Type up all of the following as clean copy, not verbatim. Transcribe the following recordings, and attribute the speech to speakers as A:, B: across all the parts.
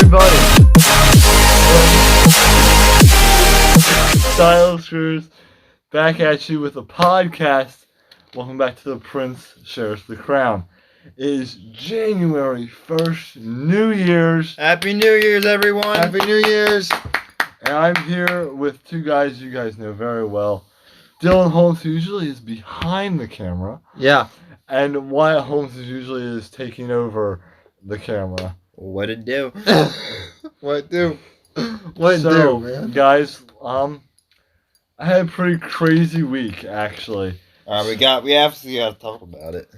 A: everybody. Style Screws back at you with a podcast. Welcome back to the Prince Shares the Crown. It is January 1st, New Year's.
B: Happy New Year's, everyone.
C: Happy New Year's.
A: And I'm here with two guys you guys know very well. Dillon Holmes, who usually is behind the camera.
C: Yeah.
A: And Wyatt Holmes, who usually is taking over the camera.
B: What it do?
C: What do, man?
A: Guys, I had a pretty crazy week, actually.
B: We absolutely got to talk about it.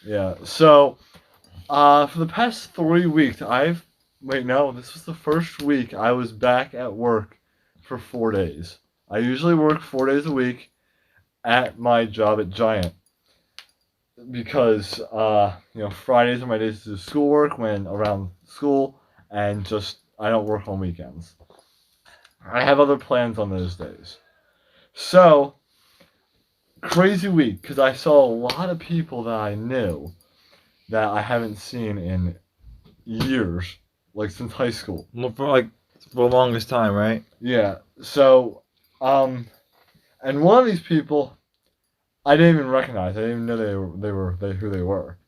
A: Yeah, so, for the past 3 weeks, this was the first week I was back at work for 4 days. I usually work 4 days a week at my job at Giant. Because, Fridays are my days to do schoolwork when around school, and I don't work on weekends. I have other plans on those days. So, crazy week, because I saw a lot of people that I knew that I haven't seen in years, like since high school.
C: For the longest time, right?
A: Yeah, so, and one of these people, I didn't even recognize. I didn't even know who they were.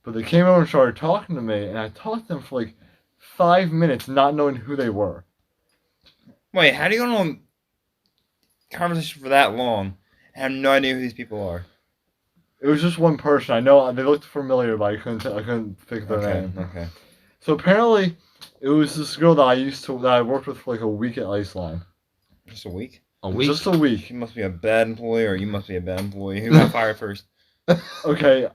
A: But they came over and started talking to me, and I talked to them for like 5 minutes, not knowing who they were.
B: Wait, how do you go on a conversation for that long and have no idea who these people are?
A: It was just one person. I know they looked familiar, but I couldn't pick their name.
B: Okay.
A: So apparently, it was this girl that I worked with for like a week at Iceland.
B: Just a week?
C: A week?
A: Just a week.
B: She must be a bad employee, or you must be a bad employee. Who got fired first?
A: Okay,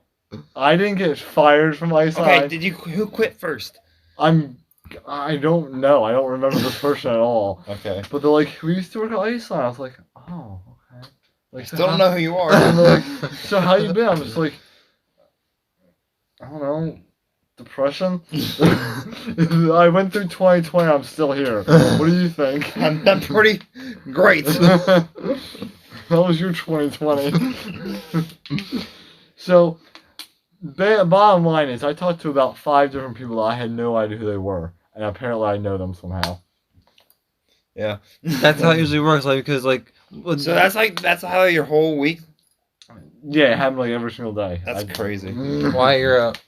A: I didn't get fired from Iceland.
B: Okay, who quit first?
A: I don't know. I don't remember this person at all.
B: Okay.
A: But they're like, we used to work at Iceland. I was like, oh, okay. Like,
B: Still don't know who you are.
A: And they're like, so how you been? I'm just like, I don't know, depression. I went through 2020. I'm still here. What do you think?
B: I'm pretty great.
A: How was your 2020? So, bottom line is, I talked to about 5 different people that I had no idea who they were, and apparently I know them somehow.
B: Yeah.
C: That's how it usually works, because
B: So that's how your whole week.
A: Yeah, it happened like every single day.
B: That's crazy.
C: why you're out?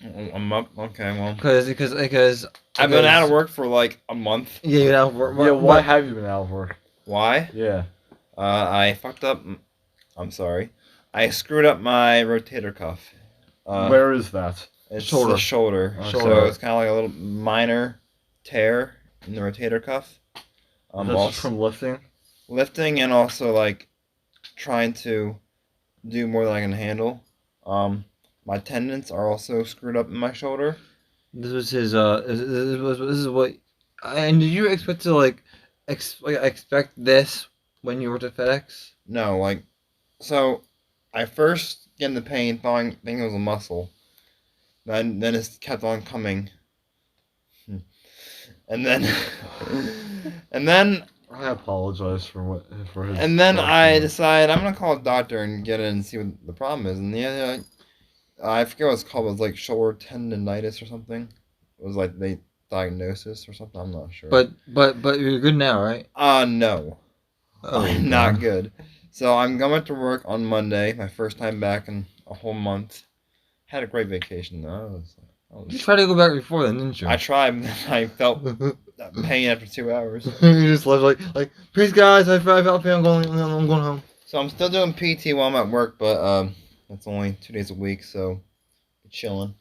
B: I'm up. Okay, well.
C: Because
B: I've been out of work for like a month.
C: Yeah, you're out of work.
A: Yeah, why have you been out of work?
B: Why?
A: Yeah.
B: I fucked up. I'm sorry. I screwed up my rotator cuff.
A: Where is that?
B: It's
C: Shoulder.
B: the shoulder. So it's kind of like a little minor tear in the rotator cuff.
A: That's just from lifting?
B: Lifting and also like trying to do more than I can handle. My tendons are also screwed up in my shoulder.
C: This was his. This is what. And did you expect to expect this when you worked at FedEx?
B: No, so I first get in the pain, thinking it was a muscle. Then it kept on coming. And then
A: I apologize for his.
B: And then I decide I'm gonna call a doctor and get in and see what the problem is. And I forget what it's called. It was like shoulder tendonitis or something. It was like the diagnosis or something. I'm not sure.
C: But you're good now, right?
B: No.
C: Oh,
B: I'm not good. So I'm going to work on Monday. My first time back in a whole month. Had a great vacation though.
C: You tried to go back before then, didn't you?
B: I tried. I felt pain after 2 hours.
C: You just left like, please guys, I felt pain. I'm going home.
B: So I'm still doing PT while I'm at work, but it's only 2 days a week, so chilling,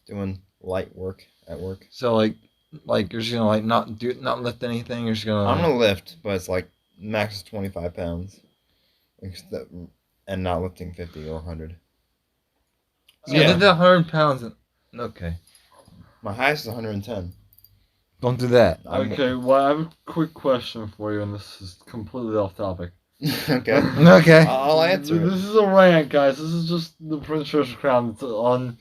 B: doing light work at work.
C: So like you're just gonna not lift anything. You're just gonna.
B: I'm gonna lift, but it's like max is 25 pounds, and not lifting 50 or 100.
C: So yeah, lift 100 pounds. Okay.
B: My highest is 110.
C: Don't do that.
A: Okay, well, I have a quick question for you, and this is completely off topic.
B: Okay.
C: Okay.
B: I'll answer it.
A: This is a rant, guys. This is just the Prince Shares the Crown. It's on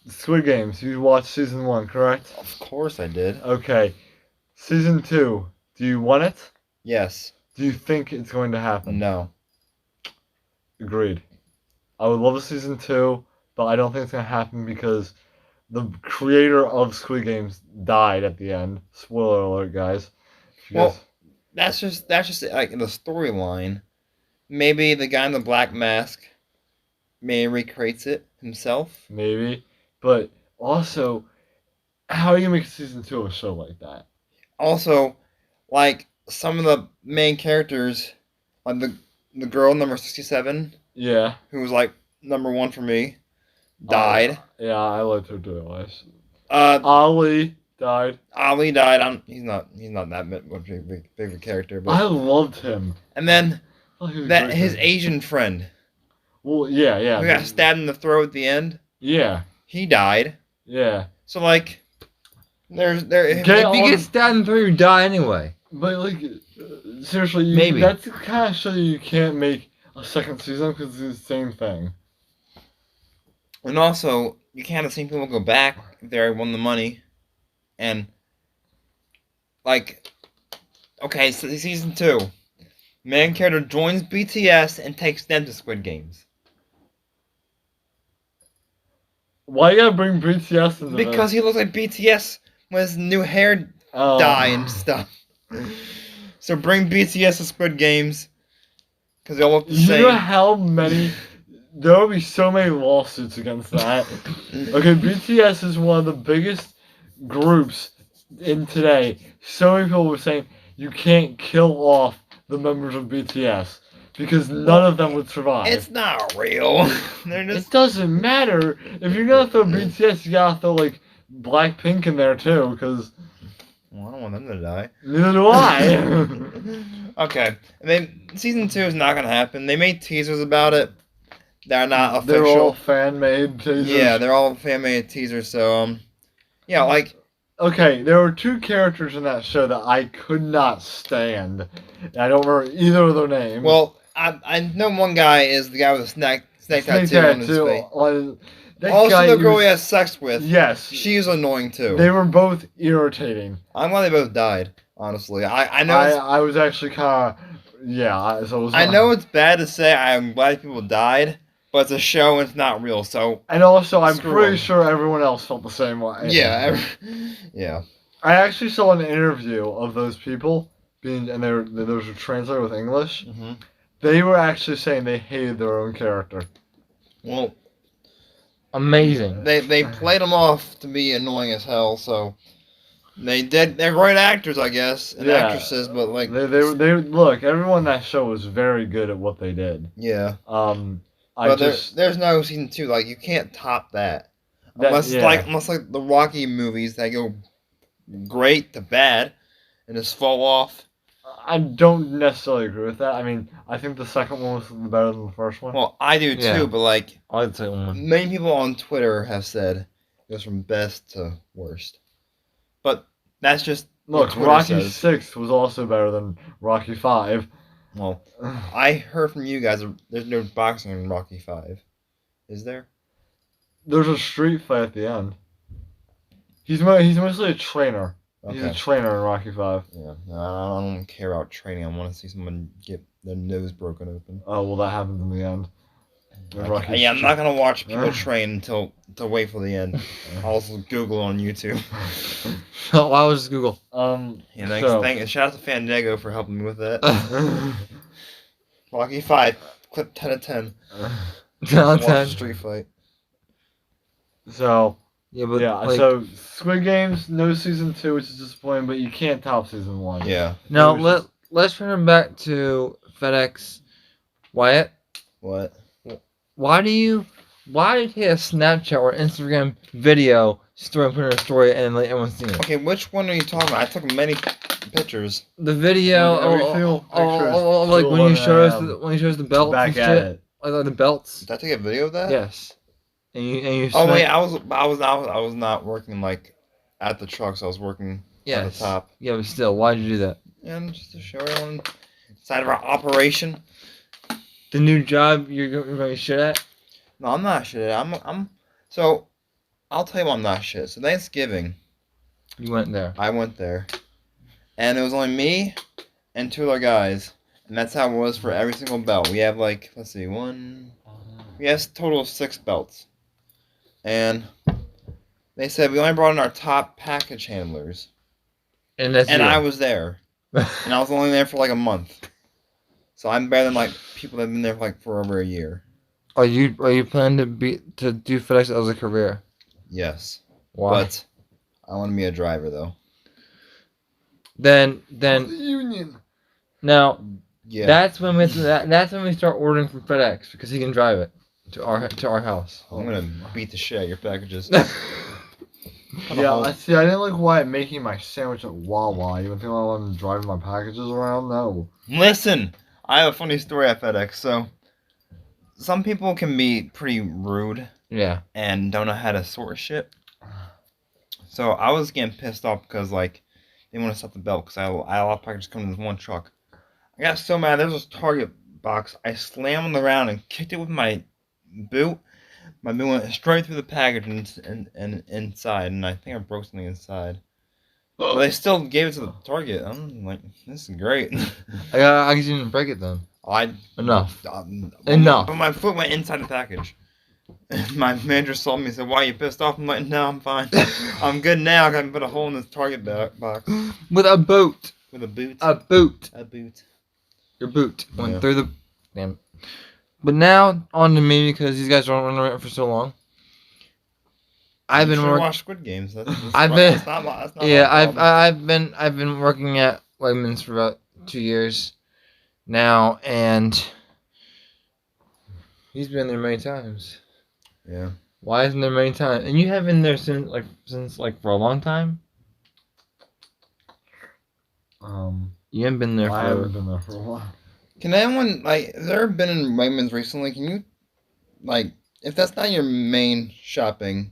A: Squid Games. You watched season 1, correct?
B: Of course I did.
A: Okay. Season 2. Do you want it?
B: Yes.
A: Do you think it's going to happen?
B: No.
A: Agreed. I would love a season 2, but I don't think it's going to happen because the creator of Squid Games died at the end. Spoiler alert, guys. If you
B: Well,
A: guys-
B: that's just like the storyline. Maybe the guy in the black mask may recreates it himself.
A: maybe, but also, how are you gonna make a season 2 of a show like that?
B: Also, like some of the main characters, like the girl number 67,
A: Yeah,
B: who was like number 1 for me, died.
A: Yeah, I liked her too.
B: Uh,
A: Ali died.
B: Ali died. He's not that much of a big of a character,
A: I
B: but
A: loved him.
B: and then
A: I thought he was a
B: that
A: great
B: his
A: character.
B: Asian friend
A: Well, yeah,
B: who got stabbed in the throat at the end,
A: Yeah,
B: he died.
A: yeah.
B: So like, there's
A: Get
C: If
A: on-
C: you get stabbed in the throat, you die anyway.
A: But like, seriously,
C: Maybe.
A: that's the kind of show you can't make a second season because it's the same thing.
B: And also, you can't have seen people go back if they already won the money. And, like, okay, so season 2. Main character joins BTS and takes them to Squid Games.
A: Why you gotta bring BTS into
B: Because he looks like BTS with his new hair
A: Oh.
B: dye and stuff. So bring BTS to Squid Games. Because they all look the
A: You know
B: same.
A: how many? There will be so many lawsuits against that. Okay, BTS is one of the biggest groups in today. So many people were saying you can't kill off the members of BTS because none of them would survive.
B: It's not real. They're
A: It
B: just...
A: doesn't matter. If you're gonna throw BTS, you gotta throw like Blackpink in there too, because
B: Well, I don't want them to die.
A: neither do I.
B: Okay. And then season 2 is not gonna happen. They made teasers about it. They're not
A: They're
B: official.
A: all fan made teasers.
B: Yeah, they're all fan made teasers. So yeah, like
A: Okay, there were two characters in that show that I could not stand. I don't remember either of their names.
B: well, I know one guy is the guy with a snake tattoo on his face.
A: That
B: Also,
A: guy
B: the girl he
A: was-
B: has sex with.
A: Yes.
B: She's annoying too.
A: They were both irritating.
B: I'm glad they both died. Honestly, I know.
A: I was actually kind of so it was
B: I know it's bad to say I'm glad people died, but it's a show and it's not real. So
A: And also, I'm
B: Screw
A: pretty
B: 'em.
A: sure everyone else felt the same way.
B: yeah, yeah.
A: I actually saw an interview of those people and there was a translator with English.
B: hmm
A: They were actually saying they hated their own character.
B: Well,
C: Amazing.
B: they played them off to be annoying as hell. So they did. They're great actors, I guess, and
A: Yeah.
B: actresses. But like,
A: They look. Everyone in that show was very good at what they did.
B: yeah.
A: I
B: But
A: just
B: there's no season 2. Like you can't top that.
A: that-
B: Unless
A: yeah.
B: unless the Rocky movies that go great to bad and just fall off.
A: I don't necessarily agree with that. I mean, I think the second one was better than the first one.
B: Well, I do too,
C: Yeah.
B: but like
C: I like the second one.
B: many people on Twitter have said it goes from best to worst. But that's just what
A: Look,
B: Twitter
A: Rocky
B: says.
A: 6 was also better than Rocky 5.
B: Well, I heard from you guys there's no boxing in Rocky 5. Is there?
A: There's a street fight at the end. He's mostly a trainer. He's a
B: Okay.
A: trainer in Rocky 5.
B: Yeah. No, I don't care about training. I want to see someone get their nose broken open.
A: Oh, well, that happens in the end. In Rocky's
B: Yeah, I'm not gonna watch people
A: Ugh.
B: train until wait for the end. I'll also Google on YouTube.
C: Oh, I was just Google.
B: Yeah, thanks. Shout out to Fandango for helping me with that. Rocky 5, clip 10 of 10.
C: Down
B: Watch
C: 10.
B: Street Fight.
A: So,
C: Yeah, but
A: yeah,
C: like,
A: so Squid Games, no season 2, which is disappointing, but you can't top season 1.
B: Yeah.
C: now
A: it was
C: let's turn back to FedEx. Wyatt,
B: What?
C: why did you take a Snapchat or Instagram video story and put it in a story and let everyone see it?
B: Okay, which one are you talking about? I took many pictures.
C: The video,
A: Every single picture is
C: like when you
A: full
C: show
A: of,
C: us when you show us the belts
A: Back
C: and
A: at
C: shit,
A: it.
C: like the belts.
B: Did I take a video of that?
C: Yes. And you.
B: Oh
C: spent-
B: wait, I was not working like at the trucks. I was working on the
C: Yes.
B: top.
C: Yeah, but still, why did you do that?
B: And just to show everyone side of our operation.
C: The new job you're going to be shit at?
B: No, I'm not shit. So I'll tell you why I'm not shit. So Thanksgiving,
C: You went there.
B: I went there, and it was only me and 2 other guys, and that's how it was for every single belt. We have like, let's see, we have a total of 6 belts, and They said we only brought in our top package handlers,
C: And that's
B: and
C: you.
B: I was there, and I was only there for like a month. So I'm better than like people that have been there for over a year.
C: Are you planning to do FedEx as a career?
B: Yes,
C: Why?
B: but I want to be a driver though.
C: Then
A: The union.
C: now
B: Yeah.
C: that's when that's when we start ordering from FedEx because he can drive it to our house.
B: I'm gonna beat the shit out of your packages.
A: Yeah, I see. I didn't like Wyatt making my sandwich at Wawa. You would think I want him driving my packages around? No.
B: Listen, I have a funny story at FedEx. So, some people can be pretty rude
C: Yeah.
B: and don't know how to sort shit. So I was getting pissed off because like they want to stop the belt because I had a lot of packages coming in this one truck. I got so mad. There was this Target box. I slammed on the ground and kicked it with my boot. My boot went straight through the package and inside, and I think I broke something inside. But they still gave it to the Target. I'm like, this is great.
C: I guess you didn't break it then. Enough. Enough.
B: But my foot went inside the package. My manager saw me and said, "Why are you pissed off?" I'm like, "No, I'm fine. I'm good now. I can put a hole in this Target box
C: With a boot.
B: with a boot.
C: A boot.
B: A boot.
C: Your boot went
B: Yeah.
C: through the. Damn. But now on to me because these guys don't run around for so long. I've been working.
B: watch Squid Games.
C: I've been-
B: That's not my
C: Yeah,
B: problem.
C: I've been working at Wegmans for about 2 years now, and he's been there many times.
B: Yeah.
C: Why isn't there many times? And you have been there since for a long time. You haven't been there
A: I
C: for.
A: haven't been there for a while.
B: Can anyone like? Has there been in Wegmans recently? Can you like? If that's not your main shopping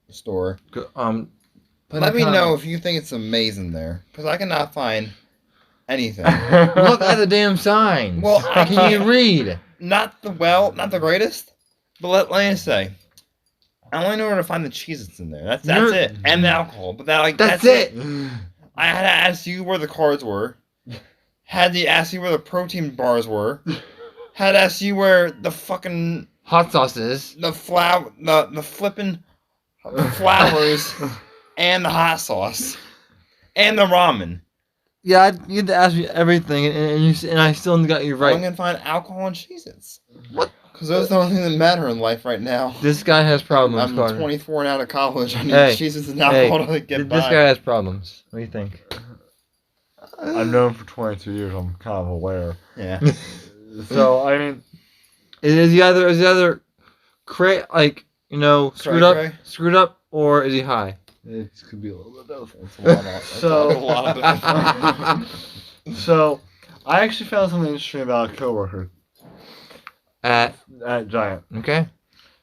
B: store,
C: Put
B: let
C: a
B: me
C: comment.
B: know if you think it's amazing there, because I cannot find anything.
C: Look at the damn signs.
B: Well, I
C: Can you read?
B: not the greatest, but let me say, I only know where to find the Cheez-Its in there. That's
C: You're-
B: it, and the alcohol. But
C: That's it.
B: I had to ask you where the cards were. Had to ask you where the protein bars were. Had to ask you where the fucking
C: Hot sauces.
B: the flipping flowers and the hot sauce and the ramen.
C: Yeah, you had to ask me everything, and I still got you
B: I'm
C: right.
B: gonna find alcohol and Cheez-Its.
C: What?
B: Because those are the only things that matter in life right now.
C: This guy has problems,
B: I'm
C: Carter.
B: 24 and out of college. I need
C: Hey,
B: Cheez-Its and alcohol to get
C: This
B: by.
C: guy has problems. What do you think?
A: I've known him for 22 years. I'm kind of aware.
B: Yeah.
A: So I mean,
C: Is he either screwed
B: Cray-cray?
C: up, or is he high?
A: it could be a little bit of.
B: It's a lot of,
A: So-
B: a lot of it.
A: So I actually found something interesting about a coworker at Giant.
C: Okay.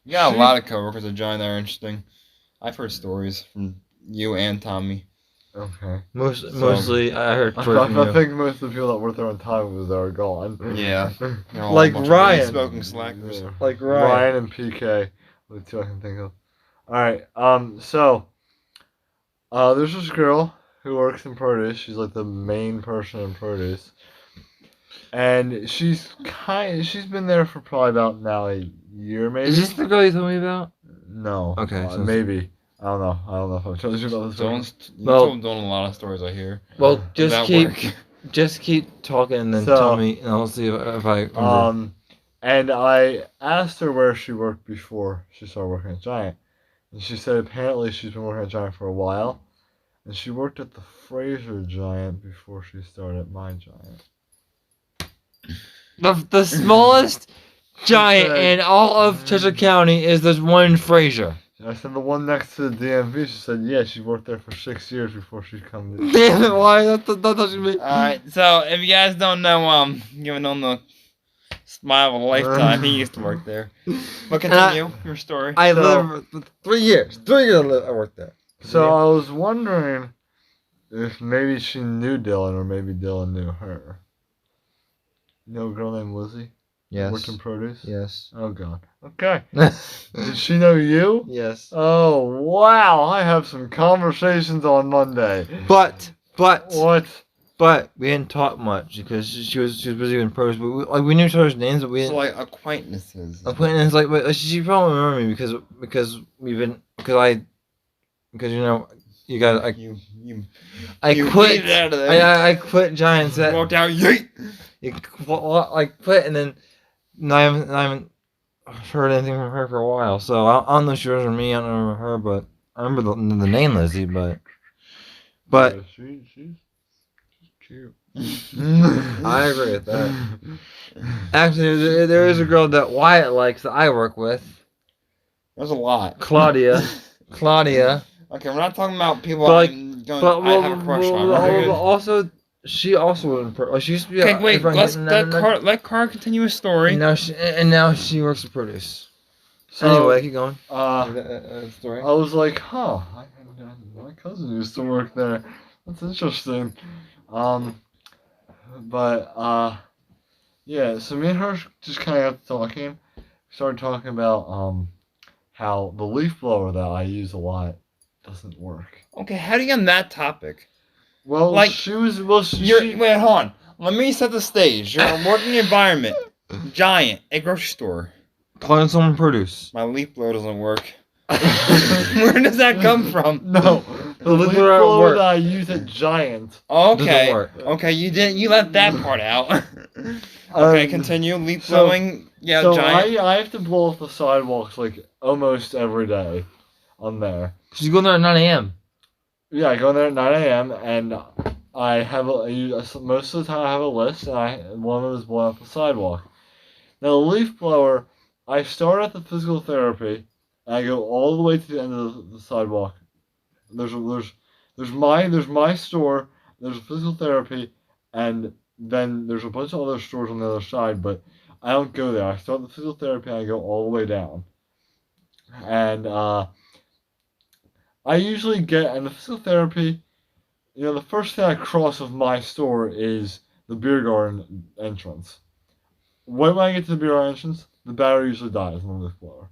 B: You got a lot of coworkers at Giant that are interesting. I've heard stories from you and Tommy.
A: Okay.
C: Mostly, I heard
A: I
C: stories from you.
A: think most of the people that work there on time was are gone.
B: Yeah. They're all
C: Like
B: a bunch
C: Ryan.
B: of smoking slackers.
A: Yeah.
C: Like
A: Ryan and PK. The two I can think of. Alright, so there's this girl who works in produce. She's like the main person in produce. And she's been there for probably about now a year maybe.
C: Is this the girl you told me about?
A: No.
C: Okay, so-
A: maybe. I don't know if I've told you about this one.
B: You
C: Well-
B: told Dylan a lot of stories I hear.
C: Well,
B: Does
C: just
B: that work?
C: keep talking and then
A: So,
C: tell me, and I'll see if I remember.
A: And I asked her where she worked before she started working at Giant. And she said apparently she's been working at Giant for a while. And she worked at the Fraser Giant before she started at my Giant.
C: The smallest giant
A: said-
C: in all of Chester County is this one in Fraser.
A: I said the one next to the DMV. She said, yeah, she worked there for 6 years before she come to.
C: Damn it! Why? That's me.
B: Alright, so if you guys don't know, giving on the smile of a lifetime, he used to work there. But continue your story.
C: I
A: So-
C: lived for 3 years. 3 years I worked there.
A: So I was wondering if maybe she knew Dillon or maybe Dillon knew her. You know a girl named Lizzie? Worked in produce?
C: Yes.
A: Oh, God. Okay. Did she know you?
C: Yes.
A: Oh, wow. I have some conversations on Monday.
C: But
A: What?
C: we didn't talk much because she was busy in produce. But we knew each other's names, but we
B: So,
C: didn't.
B: like, acquaintances.
C: Acquaintance, but she probably remember me because because you got
B: You
C: I
B: you
C: quit.
B: yeeted out of there.
C: I quit Giants.
B: Walked out. Yeet.
C: I quit, and then I haven't heard anything from her for a while. So I don't know if she was from me. I don't remember her, but I remember the name Lizzie. But
A: Yeah, she's cute.
C: I agree with that. Actually, there is a girl that Wyatt likes that I work with,
B: There's a lot.
C: Claudia. Claudia.
B: Okay, we're not talking about people
C: But,
B: I'm going.
C: But
B: I have a crush on. Right?
C: also, she also like she used to be.
B: Okay, wait. Let's
C: let
B: let Car continue his story.
C: And now she works at Produce.
A: So,
C: Anyway, keep going.
A: Story. I was like, huh. My cousin used to work there. That's interesting. Yeah. So me and her just kind of got talking. Started talking about how the leaf blower that I use a lot doesn't work.
B: Okay, how do you get on that topic?
A: Well,
B: Like,
A: she
B: wait, hold on. Let me set the stage. You're in a working environment. Giant, a grocery store.
C: Calling someone Produce.
B: My leaf blower doesn't work. Where does that come from?
A: No, the leaf blower that I use at Giant.
B: Okay.
C: Doesn't work.
B: Okay, you left that part out. Okay, continue. Leaf blowing. Yeah,
A: so
B: Giant.
A: I have to blow off the sidewalks like almost every day on there.
C: She's going there at 9 a.m.
A: Yeah, I go in there at 9 a.m. and I have most of the time I have a list, and one of them is blowing off the sidewalk. Now the leaf blower, I start at the physical therapy, and I go all the way to the end of the sidewalk. There's my store, there's a physical therapy, and then there's a bunch of other stores on the other side, but I don't go there. I start the physical therapy and I go all the way down. And I usually get in the physical therapy, the first thing I cross of my store is the beer garden entrance. When I get to the beer garden entrance, the battery usually dies on the leaf blower.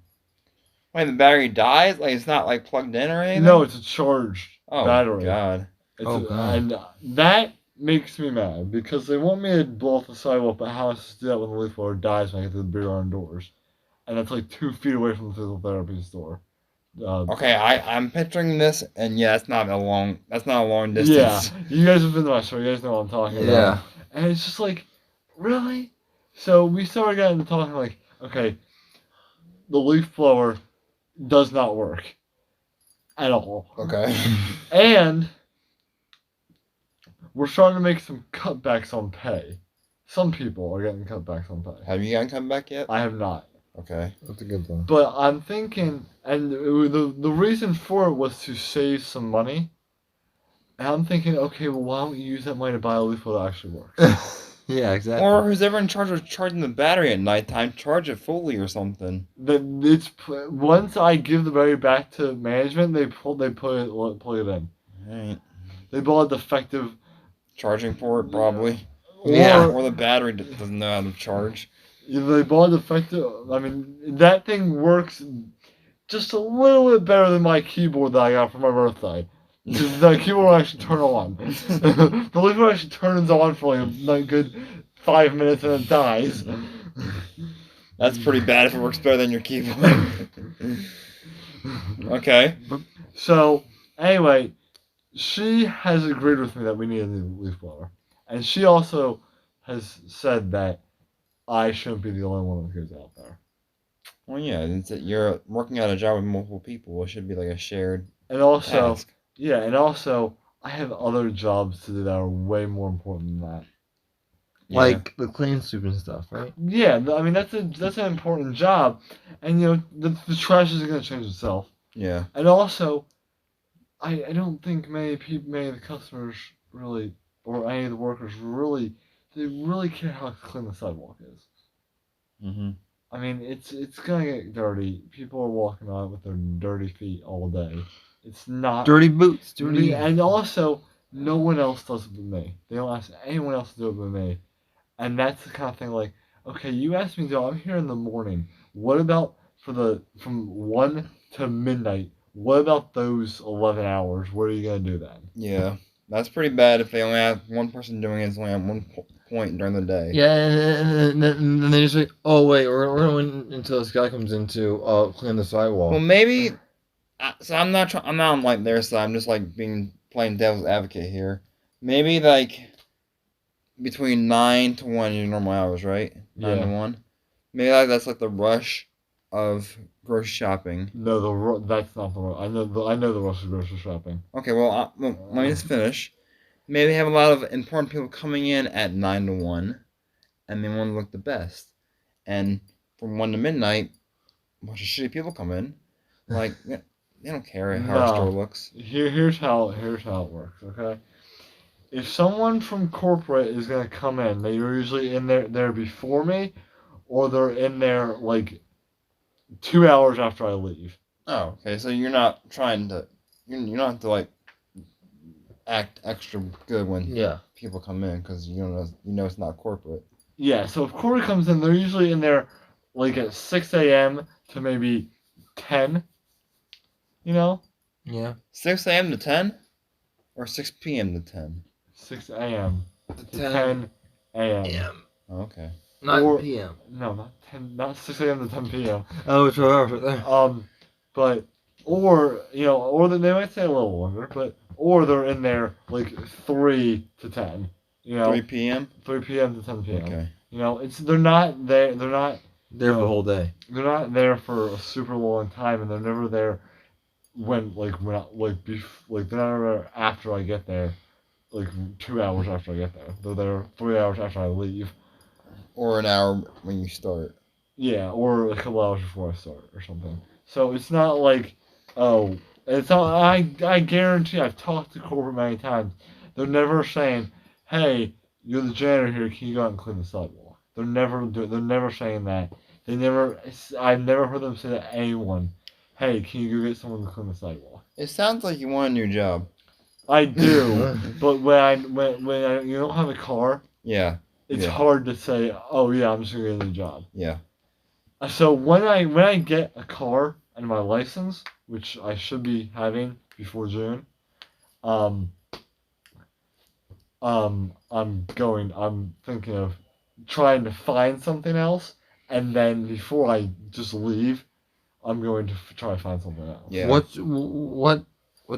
B: Wait, the battery dies? Like it's not like plugged in or anything?
A: No, it's a charged battery.
B: God.
A: God. And that makes me mad because they want me to blow off the sidewalk, but how am I supposed to do that when the leaf blower dies when I get to the beer garden doors? And that's like 2 feet away from the physical therapy store.
B: Okay, I'm picturing this, and yeah, that's not a long distance.
A: Yeah, you guys have been to my store. You guys know what I'm talking about.
C: Yeah.
A: And it's just like, really? So we started getting to talking like, okay, the leaf blower does not work at all.
B: Okay.
A: And we're starting to make some cutbacks on pay. Some people are getting cutbacks on pay.
B: Have you gotten come back yet?
A: I have not.
B: Okay.
C: That's a good one.
A: But I'm thinking, and the reason for it was to save some money. And I'm thinking, okay, well, why don't you use that money to buy a leaf blower that actually works?
C: Yeah, exactly.
B: Or who's ever in charge of charging the battery at nighttime, charge it fully or something.
A: Once I give the battery back to management, they plug it in.
B: Right.
A: They bought a defective
B: Charging port, probably.
C: Yeah.
B: Or the battery doesn't know how to charge.
A: They bought a defective. I mean, that thing works just a little bit better than my keyboard that I got for my birthday. The keyboard will actually turn on. The leaf blower actually turns on for like a good 5 minutes and it dies.
B: That's pretty bad if it works better than your keyboard. Okay.
A: So, anyway, she has agreed with me that we need a new leaf blower. And she also has said that I shouldn't be the only one that goes out there.
B: Well, yeah, you're working on a job with multiple people. It should be like a shared
A: And also,
B: task.
A: I have other jobs to do that are way more important than that.
B: Yeah.
C: Like the clean soup and stuff, right?
A: Yeah, I mean that's an important job, and the trash isn't gonna change itself.
B: Yeah.
A: And also, I don't think many of the customers really, or any of the workers really, they really care how clean the sidewalk is.
B: Mm-hmm.
A: I mean, it's gonna get dirty. People are walking on it with their dirty feet all day. It's not
C: Dirty boots. Dirty.
A: And also, no one else does it but me. They don't ask anyone else to do it but me. And that's the kind of thing like, okay, you asked me to do it. I'm here in the morning. What about from 1 to midnight? What about those 11 hours? What are you gonna do then?
B: Yeah. That's pretty bad if they only have one person doing it. It's only at one point during the day.
C: Yeah, and then they just like, oh wait, we're going until this guy comes in to clean the sidewalk.
B: Well, maybe So I'm not I'm not on like their side. I'm just like playing devil's advocate here. Maybe like between 9 to 1 your normal hours, right? 9 to 1. Maybe like that's like the rush of grocery shopping.
A: No, that's not the rush. I know the rush of grocery shopping.
B: Okay, well, let me just finish. Maybe they have a lot of important people coming in at 9 to 1, and they want to look the best. And from 1 to midnight, a bunch of shitty people come in. Like they don't care how our store
A: No.
B: looks.
A: Here's how it works. Okay. If someone from corporate is gonna come in, they're usually in there before me, or they're in there like 2 hours after I leave.
B: Oh, okay. So you're not trying to, you don't have to like act extra good when
C: Yeah.
B: people come in because you know it's not corporate.
A: Yeah. So if corporate comes in, they're usually in there like at 6 a.m. to maybe 10. You know,
C: Yeah.
B: 6 a.m. to 10, or 6 p.m. to 10.
A: 6 a.m.
C: The
A: to 10 a.m.
C: a.m.
B: Oh, okay.
C: Not
A: Or-
C: p.m.
A: No, not 10. Not 6 a.m. to 10 p.m.
C: Oh, it's 12 hours right there.
A: But or they might say a little longer, or they're in there like 3 to 10.
B: 3 p.m.
A: 3 p.m. to 10 p.m.
B: Okay.
A: They're not there. They're not
C: There for the whole day.
A: they're not there for a super long time, and they're never there when they're never after I get there, like 2 hours after I get there. They're there 3 hours after I leave.
B: Or an hour when you start.
A: Yeah, or a couple hours before I start or something. So it's not like, oh, it's not. I guarantee I've talked to corporate many times. They're never saying, "Hey, you're the janitor here. Can you go out and clean the sidewalk?" They're never saying that. I've never heard them say to anyone, "Hey, can you go get someone to clean the sidewalk?"
B: It sounds like you want a new job.
A: I do, but when you don't have a car,
B: Yeah.
A: it's
B: Yeah.
A: hard to say, "Oh yeah, I'm just gonna get a new job."
B: Yeah.
A: So when I get a car and my license, which I should be having before June, um, I'm thinking of trying to find something else, and then before I just leave, I'm going to try to find something else.
B: Yeah.
C: What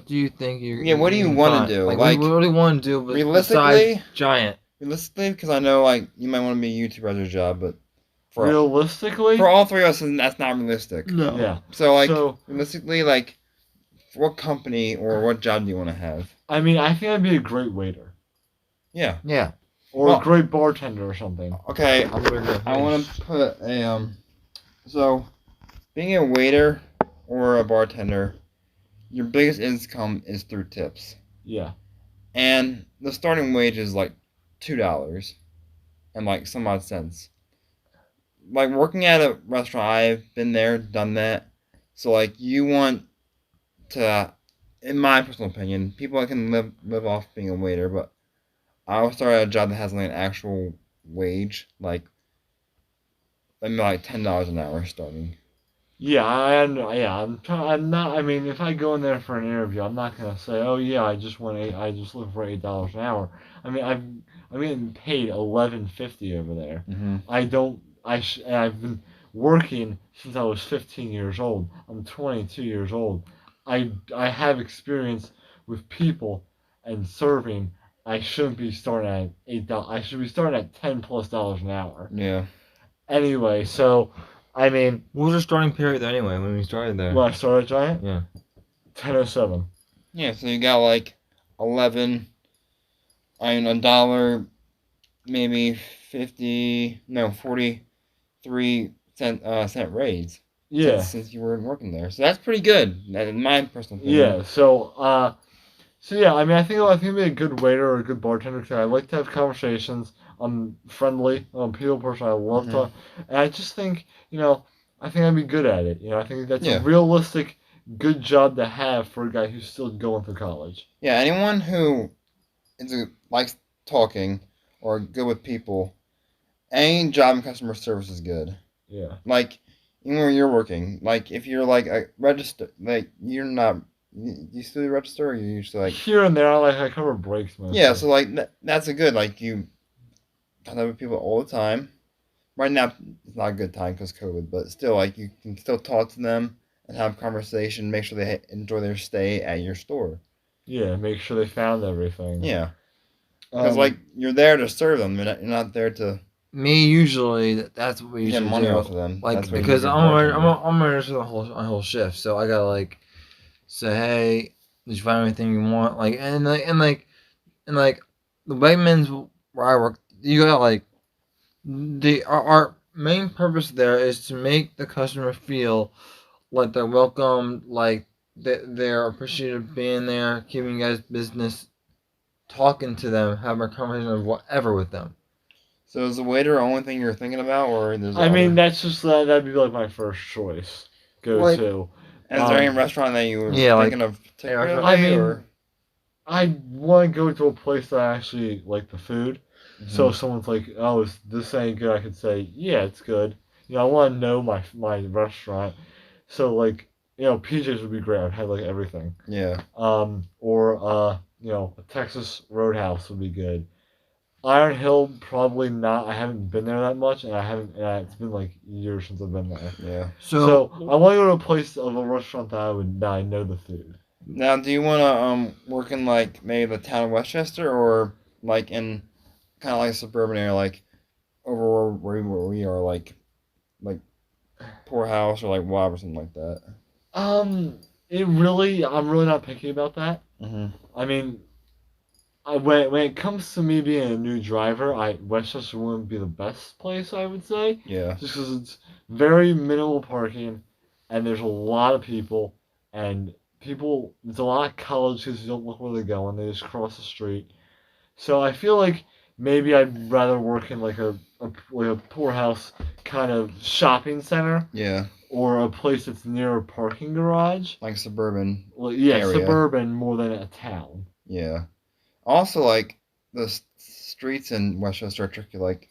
C: do you think you're?
B: Yeah, what do you
C: can
B: wanna
C: find?
B: do?
C: Like,
B: Like,
C: what do you want to do? But
B: realistically-
C: besides giant.
B: Realistically, because I know like you might want to be a YouTuber as your job, but for
A: Realistically,
B: for all three of us, that's not realistic.
C: No.
A: yeah.
B: So like
A: So
B: realistically, like what company or what job do you want to have?
A: I mean, I think I'd be a great waiter
B: Yeah.
C: Yeah.
A: or
B: Well-
A: a great bartender or something.
B: Okay.
C: I'm gonna go
B: I want to put a So, being a waiter or a bartender, your biggest income is through tips,
A: Yeah.
B: and the starting wage is like $2 and like some odd cents. Like working at a restaurant, I've been there, done that. So like you want to, in my personal opinion, people that can live off being a waiter, but I would start at a job that has like an actual wage, like maybe like $10 an hour starting.
A: Yeah, I'm not. I mean, if I go in there for an interview, I'm not gonna say, "Oh yeah, I just look for $8 an hour." I mean, I'm getting paid $11.50 over there.
B: Mm-hmm.
A: And I've been working since I was 15 years old. I'm 22 years old. I have experience with people and serving. I shouldn't be starting at $8. I should be starting at $10+ an hour.
B: Yeah.
A: Anyway, so I mean,
C: What was your starting period there anyway when we started there?
A: when I started at Giant,
C: Yeah.
A: 10:07.
B: Yeah, so you got like 11, I mean, $1, maybe 43 cent raise.
A: Yeah.
B: Since you weren't working there, so that's pretty good. In my personal opinion.
A: Yeah. So yeah, I mean, I think I'd be a good waiter or a good bartender because I like to have conversations. I'm friendly. I'm a people person. I love
B: Mhm.
A: to, and I just think I think I'd be good at it. I think that's
B: Yeah.
A: a realistic, good job to have for a guy who's still going through college.
B: Yeah, anyone who likes talking or good with people, any job in customer service is good.
A: Yeah.
B: Like, even where you're working, like if you're like a register, like you're not, you still do register, or you usually like.
A: Here and there, I cover breaks mostly.
B: Yeah, so like that's a good, like you contact with people all the time. Right now it's not a good time because COVID, but still like you can still talk to them and have conversation. Make sure they enjoy their stay at your store.
A: Yeah, make sure they found everything.
B: Yeah, because like you're there to serve them. You're not there to
C: Me usually that's what we
B: get
C: usually
B: money
C: do.
B: off of them.
C: Like
B: That's what you
C: because
B: do.
C: I'm ready for the whole shift, so I gotta like say, hey, did you find anything you want? Like and like the Wegmans where I work, you got like our main purpose there is to make the customer feel like they're welcome, like they're appreciative of being there, keeping you guys business, talking to them, having a conversation of whatever with them.
B: So is the waiter the only thing you're thinking about, or there's
A: I mean,
B: other...
A: that's just that'd be like my first choice. Go
C: Like-
A: to.
B: Is there any restaurant that you were thinking of particularly,
A: I mean,
B: or?
A: I want to go to a place that I actually like the food. So if someone's like, "Oh, is this ain't good?" I could say, "Yeah, it's good." I want to know my restaurant. So like, PJ's would be great. I'd have like everything.
B: Yeah.
A: Or a Texas Roadhouse would be good. Iron Hill probably not. I haven't been there that much, and I haven't. It's been like years since I've been there.
B: Yeah.
A: So I want to go to a place of a restaurant that I know the food.
B: Now, do you want to work in like maybe the town of Westchester, or like in kind of like a suburban area, like over where we are, like Poorhouse or like Wob or something like that?
A: I'm really not picky about that.
B: Mm-hmm.
A: I mean, when it comes to me being a new driver, Westchester wouldn't be the best place, I would say.
B: Yeah.
A: Just because it's very minimal parking, and there's a lot of people, and there's a lot of college kids who don't look where they're going. They just cross the street. So I feel like maybe I'd rather work in like a poorhouse kind of shopping center,
B: Yeah.
A: or a place that's near a parking garage.
B: Like suburban.
A: Well, yeah,
B: area.
A: suburban more than a town.
B: Yeah. Also, like the streets in Westchester are tricky. Like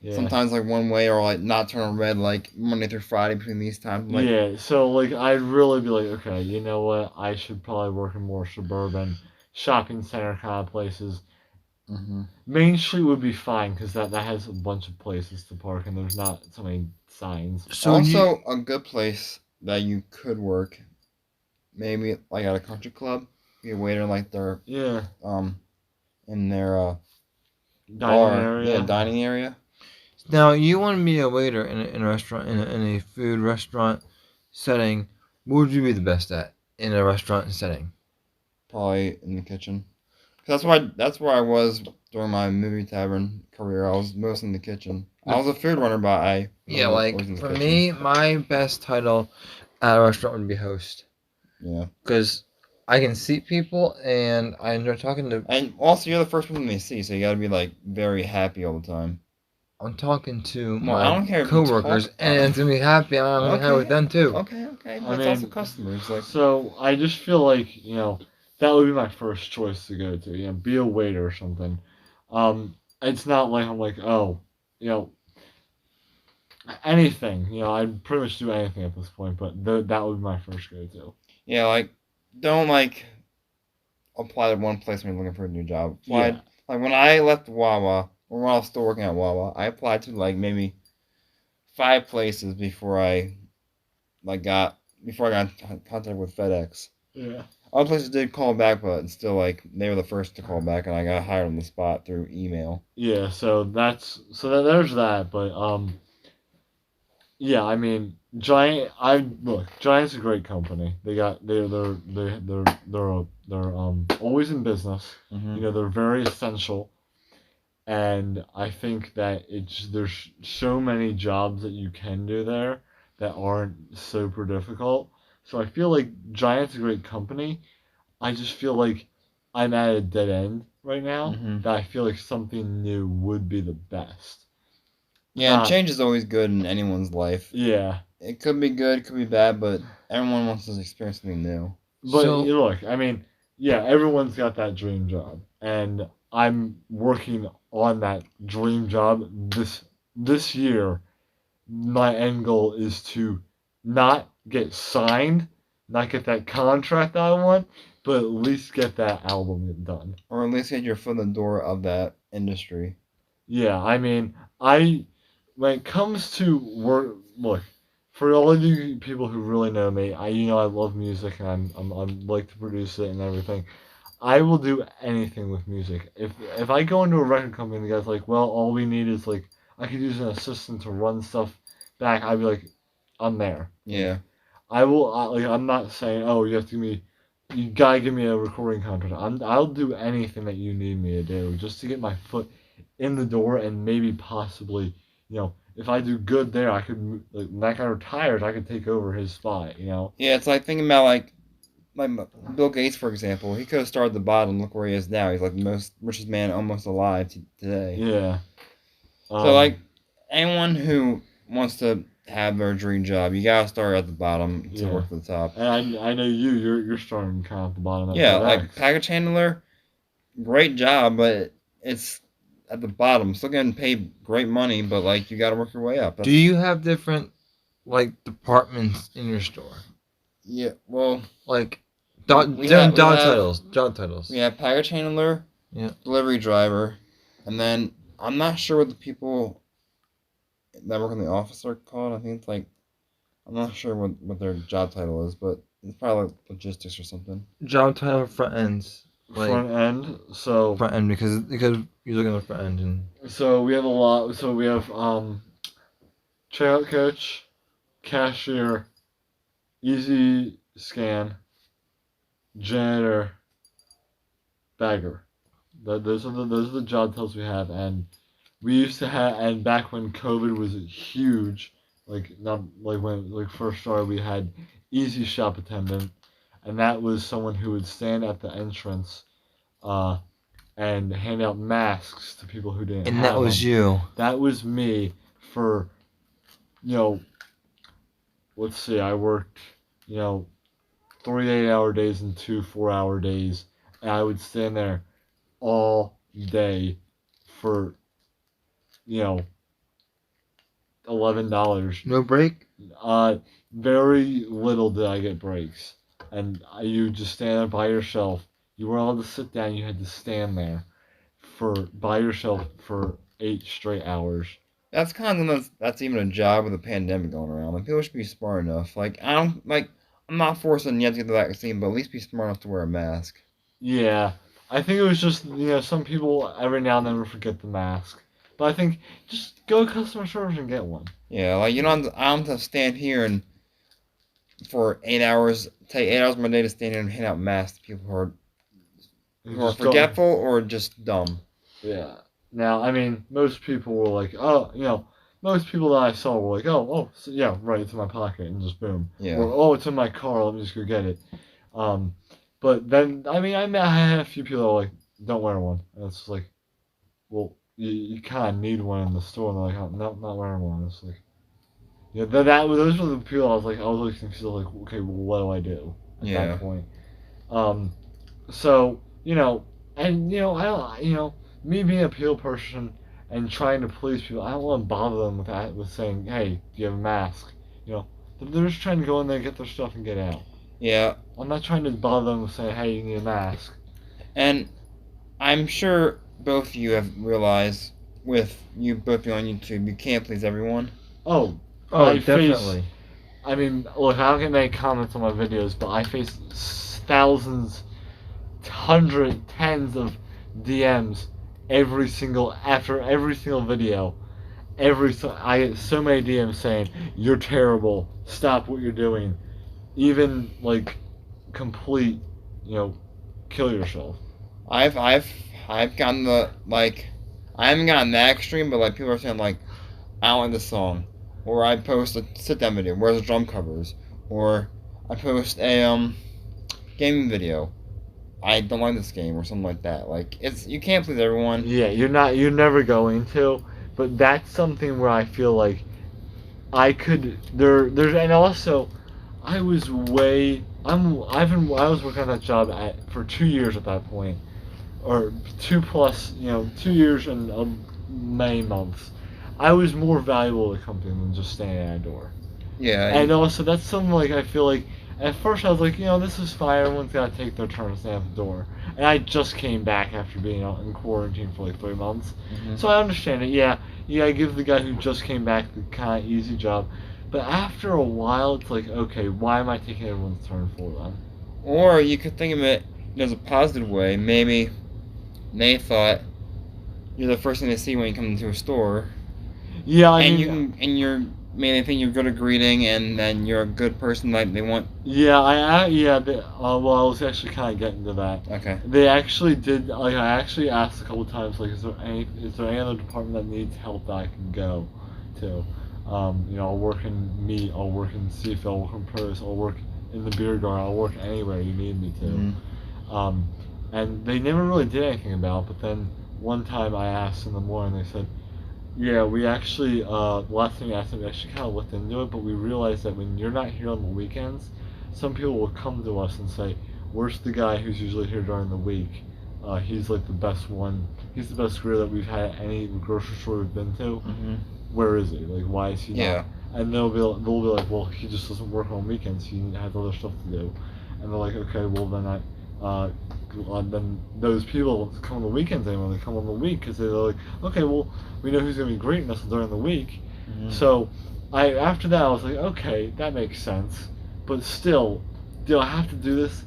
A: Yeah.
B: sometimes like one way, or like not turn red like Monday through Friday between these times. Like,
A: Yeah, so like I'd really be like, okay, you know what? I should probably work in more suburban shopping center kind of places.
B: Mm-hmm.
A: Main Street would be fine because that has a bunch of places to park and there's not so many signs.
C: So
B: also, a good place that you could work, maybe like at a country club, be a waiter like their
A: Yeah,
B: in their
A: dining
B: bar,
A: area.
B: dining area.
C: now you want to be a waiter in a restaurant in a food restaurant setting. What would you be the best at in a restaurant setting?
B: Probably in the kitchen. 'Cause that's where I was during my movie tavern career. I was mostly in the kitchen. I was a food runner, but I
C: Yeah,
B: was
C: like
B: always in the
C: for
B: kitchen.
C: me, my best title at a restaurant would be host.
B: Yeah.
C: Because I can seat people and I enjoy talking to.
B: And also, you're the first person they see, so you gotta be like very happy all the time.
C: I'm talking to
B: Well, I don't
C: my
B: care if you
C: coworkers,
B: talk-
C: and to be happy, I'm gonna be happy with them too.
B: Okay.
A: I
B: That's
A: mean,
B: also customers. Like,
A: So I just feel like that would be my first choice to go to. Be a waiter or something. It's not like I'm like, oh, anything. I'd pretty much do anything at this point, but that would be my first go to.
B: yeah, like don't like apply to one place when you're looking for a new job. Like when I left Wawa, or when I was still working at Wawa, I applied to like maybe 5 places before I got in contact with FedEx.
A: Yeah.
B: Other places did call back, but it's still like they were the first to call back, and I got hired on the spot through email.
A: Yeah. So there's that, but yeah. I mean, Giant's a great company. They're always in business.
B: Mm-hmm.
A: They're very essential. And I think that there's so many jobs that you can do there that aren't super difficult. So I feel like Giant's a great company. I just feel like I'm at a dead end right now.
B: Mhm.
A: That I feel like something new would be the best.
B: Yeah, change is always good in anyone's life.
A: Yeah.
B: It could be good, could be bad, but everyone wants to experience something new.
A: But
C: So-
A: look, I mean, yeah, everyone's got that dream job, and I'm working on that dream job this year. My end goal is to not get signed, not get that contract that I want, but at least get that album done.
B: Or at least get your foot in the door of that industry.
A: Yeah, I mean, when it comes to work, look, for all of you people who really know me, I love music and I'm like to produce it and everything. I will do anything with music. If I go into a record company and the guy's like, well, all we need is like I could use an assistant to run stuff back, I'd be like, I'm there.
B: Yeah.
A: I will like I'm not saying, oh, you gotta give me a recording contract. I'll do anything that you need me to do just to get my foot in the door and maybe possibly, if I do good there, I could like when that guy retires, I could take over his spot.
B: Yeah, it's like thinking about like Bill Gates, for example. He could have started at the bottom. Look where he is now. He's like the most richest man almost alive today.
A: Yeah.
B: So like anyone who wants to have their dream job, you gotta start at the bottom to work to the top.
A: And I know you're starting kind of at the bottom.
B: Yeah, like package handler, great job, but it's at the bottom. Still getting paid great money, but like you gotta work your way up.
C: Do you have different like departments in your store?
B: Yeah, well,
C: like
B: job
C: titles.
B: We have package handler, delivery driver, and then I'm not sure what the people that work in the office are called. I think it's like I'm not sure what their job title is, but it's probably like logistics or something.
C: Job title front ends. Like,
A: front end. So
C: front end because you're looking at the front end and.
A: So we have a lot. So we have checkout coach, cashier, easy scan, janitor, bagger. Those are the job titles we have, and we used to have. And back when COVID was huge, like not like when it like first started, we had easy shop attendant, and that was someone who would stand at the entrance, and hand out masks to people who didn't.
C: And that was you.
A: That was me for, let's see, I worked, 3 8-hour days and 2 4-hour days, and I would stand there all day for, $11.
C: No break?
A: Very little did I get breaks, and you just stand there by yourself. You weren't allowed to sit down. You had to stand there by yourself for 8 straight hours.
B: That's kind of that's even a job with a pandemic going around. Like people should be smart enough. Like I'm not forcing you to get the vaccine, but at least be smart enough to wear a mask.
A: Yeah, I think it was just some people every now and then would forget the mask, but I think just go to customer service and get one.
B: Yeah, like I don't have to stand here and for 8 hours, take 8 hours of my day to stand here and hand out masks to people who are forgetful or just dumb.
A: Yeah. Now, I mean, most people were like, most people that I saw were like, so, yeah, right, it's in my pocket, and just boom.
B: Yeah.
A: Or, it's in my car, let me just go get it. But then, I mean, I had a few people that were like, don't wear one. And it's just like, well, you kind of need one in the store, and they're like, oh, no, not wearing one. It's like, those were the people I was really confused. I was like, okay, well, what do I do at that point? So, me being a people person and trying to please people, I don't want to bother them with saying, hey, do you have a mask? They're just trying to go in there, get their stuff, and get out.
B: Yeah.
A: I'm not trying to bother them with saying, hey, you need a mask.
B: And I'm sure both of you have realized, with you both being on YouTube, you can't please everyone.
A: Oh,
C: definitely.
A: I mean, look, I don't get many comments on my videos, but I face thousands, tens of DMs after every single video. I get so many DMs saying, you're terrible, stop what you're doing. Even, like, complete, kill yourself.
B: I've gotten I haven't gotten that extreme, but like people are saying like, I don't like this song, or I post a sit-down video, where's the drum covers, or I post a gaming video, I don't like this game, or something like that. Like you can't please everyone.
A: Yeah, you're never going to, but that's something where I feel like I could and also I was working on that job for 2 years at that point, or 2 years and many months. I was more valuable to the company than just standing at a door.
B: Yeah.
A: And also that's something like I feel like at first I was like, this is fine, everyone's gotta take their turn to stand at the door. And I just came back after being out in quarantine for like 3 months. Mm-hmm. So I understand it, yeah. You gotta give the guy who just came back the kind of easy job. But after a while, it's like, okay, why am I taking everyone's turn for them?
B: Or you could think of it as a positive way. Maybe they thought you're the first thing they see when you come into a store,
A: Yeah, I
B: and you're mainly think you're good at greeting, and then you're a good person. Like they want.
A: yeah, well, I was actually kind of getting to that.
B: Okay.
A: They actually did. Like, I actually asked a couple times, like, is there any other department that needs help that I can go to? I'll work in meat, I'll work in seafood, I'll work in produce, I'll work in the beer garden, I'll work anywhere you need me to.
B: Mm-hmm.
A: And they never really did anything about it. But then one time I asked in the morning, they said, yeah, we actually, last thing I asked them, we actually kind of looked into it, but we realized that when you're not here on the weekends, some people will come to us and say, where's the guy who's usually here during the week? He's like the best one. He's the best greeter that we've had at any grocery store we've been to.
B: Mm-hmm.
A: Where is he? Like, why is he not?
B: Yeah.
A: And they'll be like, well, he just doesn't work on weekends. He has other stuff to do. And they're like, okay, well then then those people don't come on the weekends anymore. They come on the week because they're like, okay, well, we know who's gonna be greeting us during the week.
B: Mm-hmm.
A: So, after that I was like, okay, that makes sense. But still, do I have to do this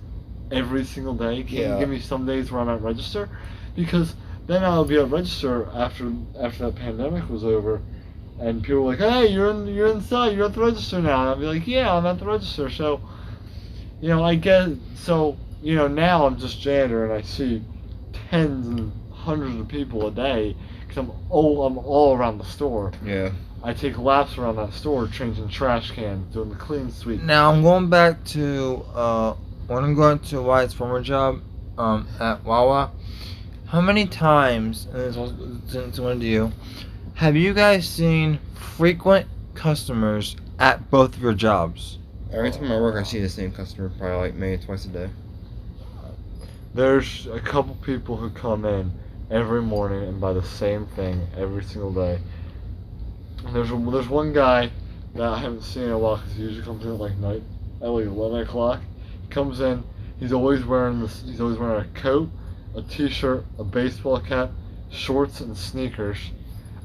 A: every single day? Can you give me some days where I'm at register? Because then I'll be at register after that pandemic was over, and people were like, hey, you're inside, you're at the register now. And I'll be like, yeah, I'm at the register. So, I guess, so, now I'm just janitor and I see tens and hundreds of people a day because I'm all around the store.
B: Yeah.
A: I take laps around that store, changing trash cans, doing the clean sweep.
C: Now I'm going back to when I'm going to Wyatt's former job at Wawa. How many times, and this was to one of you, have you guys seen frequent customers at both of your jobs?
B: Every time I work, I see the same customer probably like maybe twice a day.
A: There's a couple people who come in every morning and buy the same thing every single day. And there's one guy that I haven't seen in a while because he usually comes in at like night, at like 11 o'clock. He comes in, he's always wearing a coat, a t-shirt, a baseball cap, shorts, and sneakers.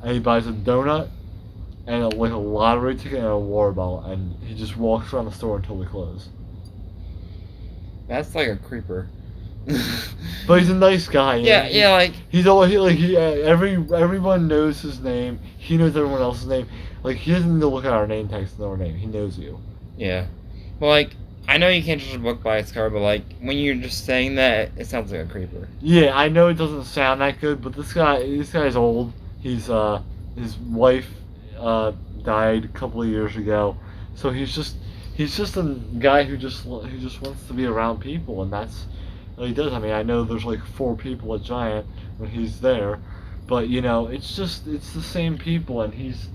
A: And he buys a donut and a lottery ticket and a water bottle, and he just walks around the store until we close.
B: That's like a creeper.
A: But he's a nice guy.
B: Yeah, like
A: he's always everyone knows his name. He knows everyone else's name. Like, he doesn't need to look at our name tags to know our name. He knows you.
B: Yeah. Well, like, I know you can't judge a book by its cover, but like when you're just saying that, it sounds like a creeper.
A: Yeah, I know it doesn't sound that good, but this guy's old. He's his wife died a couple of years ago, so he's just a guy who just wants to be around people, and that's what he does. I mean, I know there's like 4 people at Giant when he's there, but it's the same people, and he's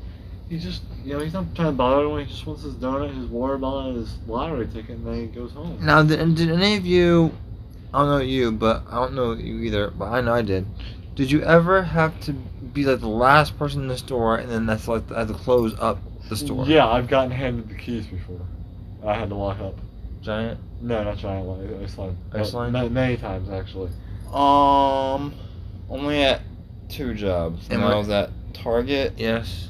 A: just he's not trying to bother anyone. He just wants his donut, his water bottle, and his lottery ticket, and then he goes home.
C: Now, did any of you, I don't know you, but I don't know you either, but I know I did. Did you ever have to be like the last person in the store, and then that's like have to close up the store?
A: Yeah, I've gotten handed the keys before. I had to lock up.
C: Giant?
A: No, not Giant. Iceland.
C: Iceland?
A: Many times, actually.
B: Only at 2 jobs.
C: And
B: I was at Target
C: Yes.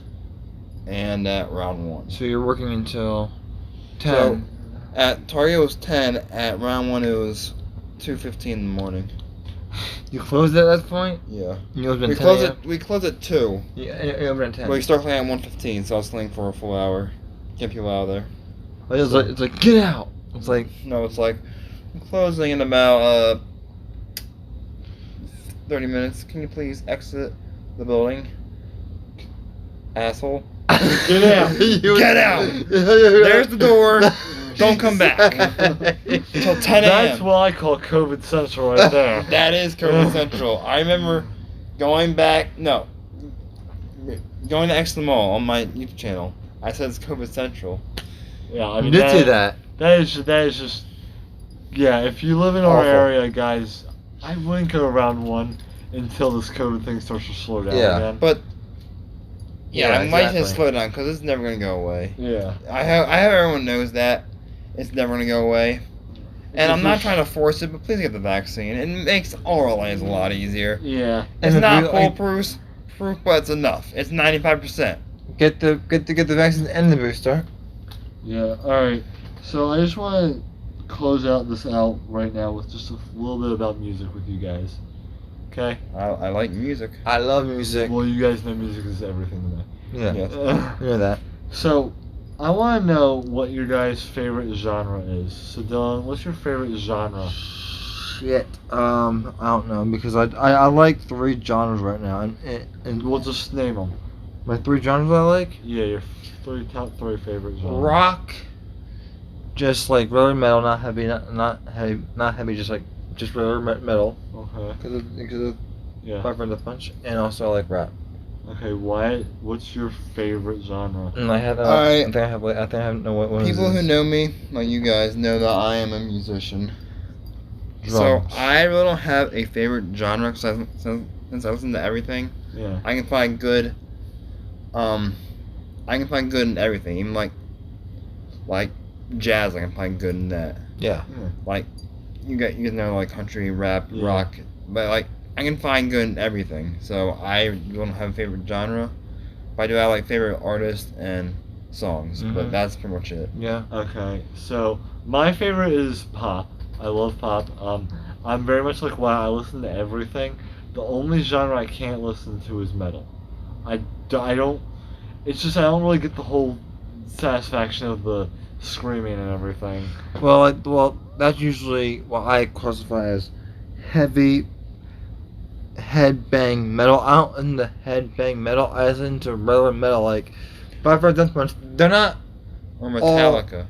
B: and at Round 1.
C: So you're working until 10.
B: So, at Target it was 10. At Round 1 it was 2:15 in the morning.
C: You closed at that point?
B: Yeah.
C: You opened
B: We
C: at 10
B: closed
C: a.m.?
B: We closed at 2.
C: Yeah, you opened at 10.
B: But we start cleaning at 1:15, so I was cleaning for a full hour. Get people out of there.
C: It's like, get out! It's like,
B: No, it's like, I'm closing in about 30 minutes. Can you please exit the building? Asshole.
A: Get out!
B: Get out! There's the door. Don't come back. Until 10 a.m.
A: That's what I call COVID Central right there.
B: That is COVID Central. I remember going to exit the mall on my YouTube channel. I said it's COVID Central.
A: Yeah, I
C: you
A: mean,
C: did say that.
A: That is just. Yeah, if you live in our
B: Awful.
A: area, guys, I wouldn't go around 1 until this COVID thing starts to slow down
C: Yeah.
A: again.
B: But yeah, I might
C: exactly.
B: just slow down because it's never gonna go away.
A: Yeah.
B: I hope everyone knows that it's never gonna go away. And I'm not trying to force it, but please get the vaccine. It makes all our lives a lot easier.
A: Yeah.
B: It's
C: And
B: not
C: if you-
B: foolproof, but it's enough. It's 95%.
C: Get the vaccine and the booster.
A: Yeah. All right. So I just want to close this out right now with just a little bit about music with you guys. Okay.
B: I like music.
C: I love music.
A: Well, you guys know music is everything to me.
C: Yeah,
B: Yes.
C: you know that.
A: So, I want to know what your guys' favorite genre is. So, Dylan, what's your favorite genre?
C: Shit. I don't know because I like 3 genres right now, and
A: We'll just name them.
C: my 3 genres I like.
A: Yeah, your top three favorite genres.
C: Rock, just like regular metal, not heavy, not heavy, just regular metal.
A: Okay.
C: Because of
A: Yeah.
C: Five Friends a Punch, and also I like rap.
A: Okay. Wyatt, what's your favorite genre?
C: And I have
B: I
C: think I have no what
B: People
C: is
B: who
C: this?
B: know me, like you guys, know that I am a musician. So
C: Drums.
B: I really don't have a favorite genre because since I listen to everything,
A: Yeah.
B: I can find good. I can find good in everything, even like jazz. I can find good in that.
C: Yeah.
B: Like you know like country, rap,
A: Yeah.
B: rock, but like I can find good in everything. So I don't have a favorite genre, but I do have like favorite artists and songs. But
C: Mhm.
B: that's pretty much it.
C: Yeah.
A: Okay. So my favorite is pop. I love pop. I'm very much like Wyatt. I listen to everything. The only genre I can't listen to is metal. I don't. It's just I don't really get the whole satisfaction of the screaming and everything.
C: Well, that's usually what I classify as heavy headbang metal. I don't into headbang metal. I listen to regular metal like Five Friends a Punch. They're not,
B: Or Metallica,